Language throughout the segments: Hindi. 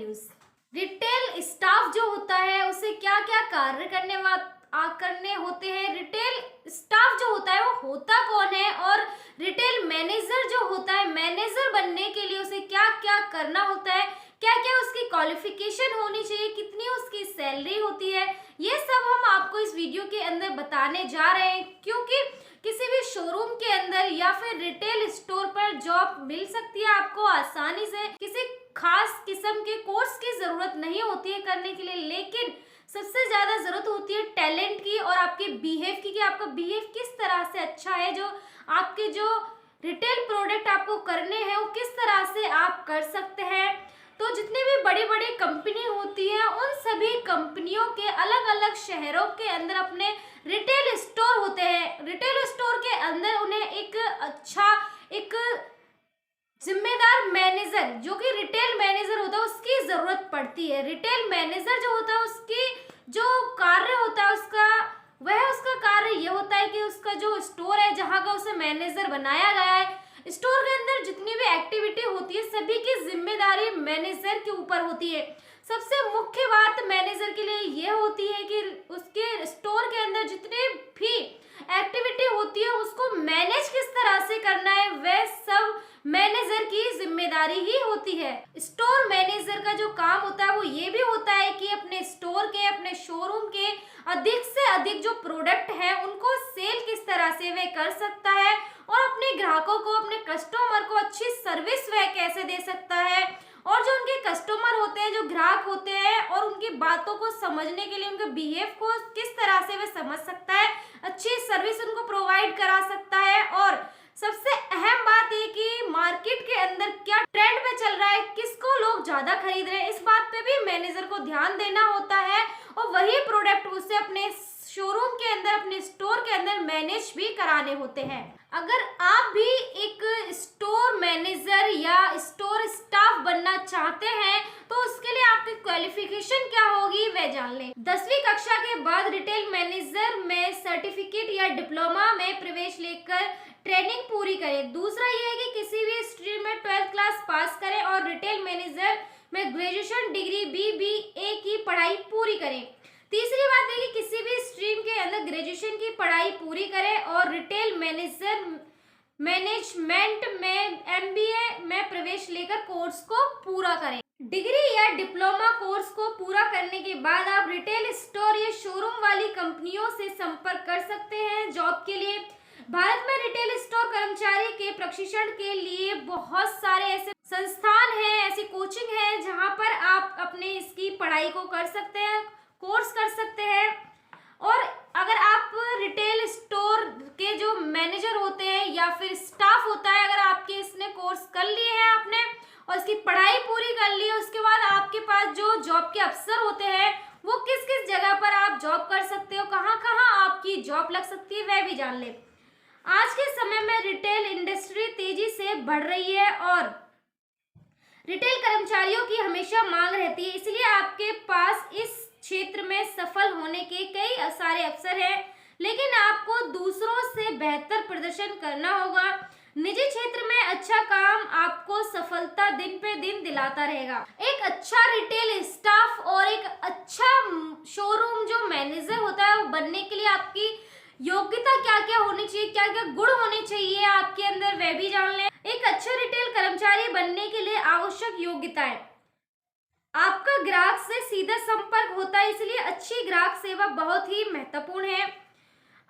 न्यूज। रिटेल स्टाफ जो होता है उसे क्या क्या कार्य करने होते हैं, रिटेल स्टाफ जो होता है वो होता कौन है, और रिटेल मैनेजर जो होता है, मैनेजर बनने के लिए उसे क्या क्या करना होता है, क्या क्या उसकी क्वालिफिकेशन होनी चाहिए, कितनी उसकी सैलरी होती है, ये सब हम आपको इस वीडियो के अंदर बताने जा रहे हैं। क्योंकि किसी भी शोरूम के अंदर या फिर रिटेल स्टोर पर जॉब मिल सकती है आपको आसानी से, किसी खास किस्म के कोर्स की जरूरत नहीं होती है करने के लिए, लेकिन सबसे ज्यादा जरूरत होती है टैलेंट की और आपके बिहेव की, कि आपका बिहेव किस तरह से अच्छा है, जो आपके जो रिटेल प्रोडक्ट आपको करने हैं वो किस तरह से आप कर सकते हैं। तो जितनी भी बड़ी बड़ी कंपनी होती है उन सभी कंपनियों के अलग अलग शहरों के अंदर अपने रिटेल स्टोर होते हैं। रिटेल स्टोर के अंदर उन्हें एक जिम्मेदार मैनेजर, जो कि रिटेल मैनेजर होता है, उसकी जरूरत पड़ती है। रिटेल मैनेजर जो होता है उसकी जो कार्य होता है उसका कार्य ये होता है कि उसका जो स्टोर है जहाँ का उसे मैनेजर बनाया गया है, स्टोर के अंदर जितनी भी एक्टिविटी होती है सभी की जिम्मेदारी मैनेजर के ऊपर होती है। सबसे मुख्य बात मैनेजर के लिए ये होती है कि उसके स्टोर के अंदर जितनी भी एक्टिविटी होती है उसको मैनेज किस तरह से करना है, वह सब मैनेजर की जिम्मेदारी ही होती है। स्टोर मैनेजर का जो काम होता है वो ये भी होता है कि अपने स्टोर के, अपने शोरूम के अधिक से अधिक जो प्रोडक्ट है उनको सेल किस तरह से वह कर सकता है, और अपने ग्राहकों को, अपने कस्टमर को अच्छी सर्विस वह कैसे दे सकता है, और जो उनके कस्टमर होते हैं, जो ग्राहक होते हैं, और उनकी बातों को समझने के लिए उनके बिहेव को किस तरह से वह समझ सकता है, अच्छी सर्विस उनको प्रोवाइड करा सकता है। और सबसे अहम बात ये कि मार्केट के अंदर क्या ट्रेंड में चल रहा है, किसको लोग ज्यादा खरीद रहे हैं, इस बात पे भी मैनेजर को ध्यान देना होता है, और वही प्रोडक्ट उसे अपने शोरूम के अंदर, अपने स्टोर के अंदर मैनेज भी कराने होते हैं। अगर आप भी एक स्टोर मैनेजर या स्टोर स्टाफ बनना चाहते हैं तो उसके लिए आपकी क्वालिफिकेशन क्या होगी वह जान लें। 10वीं कक्षा के बाद रिटेल मैनेजर में सर्टिफिकेट या डिप्लोमा में प्रवेश लेकर ट्रेनिंग पूरी करें। दूसरा यह है कि किसी भी स्ट्रीम में 12th क्लास पास करें और रिटेल मैनेजर में ग्रेजुएशन डिग्री BBA की पढ़ाई पूरी करें। तीसरी बात है कि किसी भी स्ट्रीम के अंदर ग्रेजुएशन की पढ़ाई पूरी करें और रिटेल मैनेजमेंट में MBA में प्रवेश लेकर कोर्स को पूरा करें। डिग्री या डिप्लोमा कोर्स को पूरा करने के बाद आप रिटेल स्टोर या शोरूम वाली कंपनियों से संपर्क कर सकते हैं जॉब के लिए। भारत में रिटेल स्टोर कर्मचारी के प्रशिक्षण के लिए बहुत सारे ऐसे संस्थान हैं, ऐसी कोचिंग है जहां पर आप अपने इसकी पढ़ाई को कर सकते हैं, कोर्स कर सकते हैं। और अगर आप रिटेल स्टोर के जो मैनेजर होते हैं या फिर स्टाफ होता है, अगर आपके इसने कोर्स कर लिए हैं आपने और इसकी पढ़ाई पूरी कर ली है, उसके बाद आपके पास जो जॉब के अवसर होते हैं वो किस किस जगह पर आप जॉब कर सकते हो, कहाँ कहाँ आपकी जॉब लग सकती है, वह भी जान ले। आज के समय में रिटेल इंडस्ट्री तेजी से बढ़ रही है और रिटेल कर्मचारियों की हमेशा मांग रहती है, इसलिए आपके पास इस क्षेत्र में सफल होने के कई सारे अवसर हैं, लेकिन आपको दूसरों से बेहतर प्रदर्शन करना होगा। निजी क्षेत्र में अच्छा काम आपको सफलता दिन पे दिन दिलाता रहेगा। एक अच्छा रिटेल स्टाफ और एक अच्छा शोरूम जो मैनेजर होता है वो बनने के लिए आपकी योग्यता क्या क्या होनी चाहिए, क्या क्या गुण होने चाहिए आपके अंदर, वह भी जान लें। एक अच्छा रिटेल कर्मचारी बनने के लिए आवश्यक योग्यताएं: आपका ग्राहक से सीधा संपर्क होता है, इसलिए अच्छी ग्राहक सेवा बहुत ही महत्वपूर्ण है।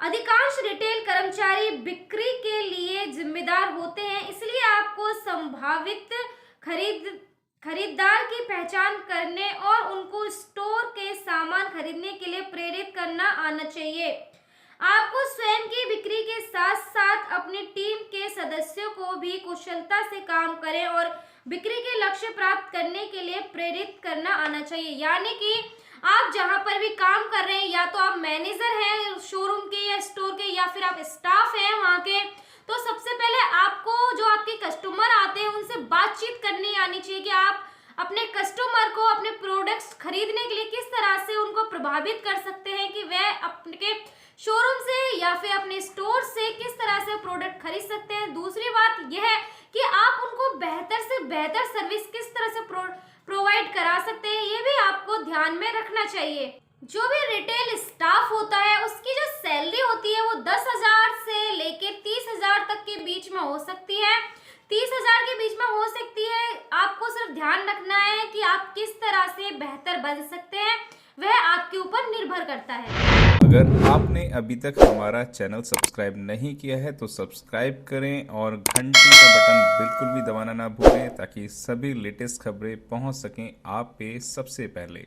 अधिकांश रिटेल कर्मचारी बिक्री के लिए जिम्मेदार होते हैं, इसलिए आपको संभावित खरीदार की पहचान करने और उनको स्टोर के सामान खरीदने के लिए प्रेरित करना आना चाहिए। आपको स्वयं की बिक्री के साथ साथ अपनी टीम के सदस्यों को भी कुशलता से काम करें और बिक्री के लक्ष्य प्राप्त करने के लिए प्रेरित करना आना चाहिए। यानी कि आप जहां पर भी काम कर रहे हैं, या तो आप मैनेजर हैं शोरूम के या स्टोर के, या फिर आप स्टाफ हैं वहां के, तो सबसे पहले आपको जो आपके कस्टमर आते हैं उनसे बातचीत करनी आनी चाहिए कि आप अपने कस्टमर को अपने प्रोडक्ट्स खरीदने के लिए किस तरह से उनको प्रभावित कर सकते हैं कि वह अपने शोरूम से या फिर अपने स्टोर से किस तरह से प्रोडक्ट खरीद सकते हैं। दूसरी बात यह है कि आप उनको बेहतर से बेहतर सर्विस किस तरह से प्रोवाइड करा सकते हैं, ये भी आपको ध्यान में रखना चाहिए। जो भी रिटेल स्टाफ होता है उसकी जो सैलरी होती है वो 10,000 से लेके 30,000 तक के बीच में हो सकती है। 30,000 के बीच में हो सकती है। आपको सिर्फ ध्यान रखना है कि आप किस तरह से बेहतर बन सकते हैं, वह आपके ऊपर निर्भर करता है। अगर आपने अभी तक हमारा चैनल सब्सक्राइब नहीं किया है तो सब्सक्राइब करें और घंटी का बटन बिल्कुल भी दबाना ना भूलें ताकि सभी लेटेस्ट खबरें पहुंच सकें आप पे सबसे पहले।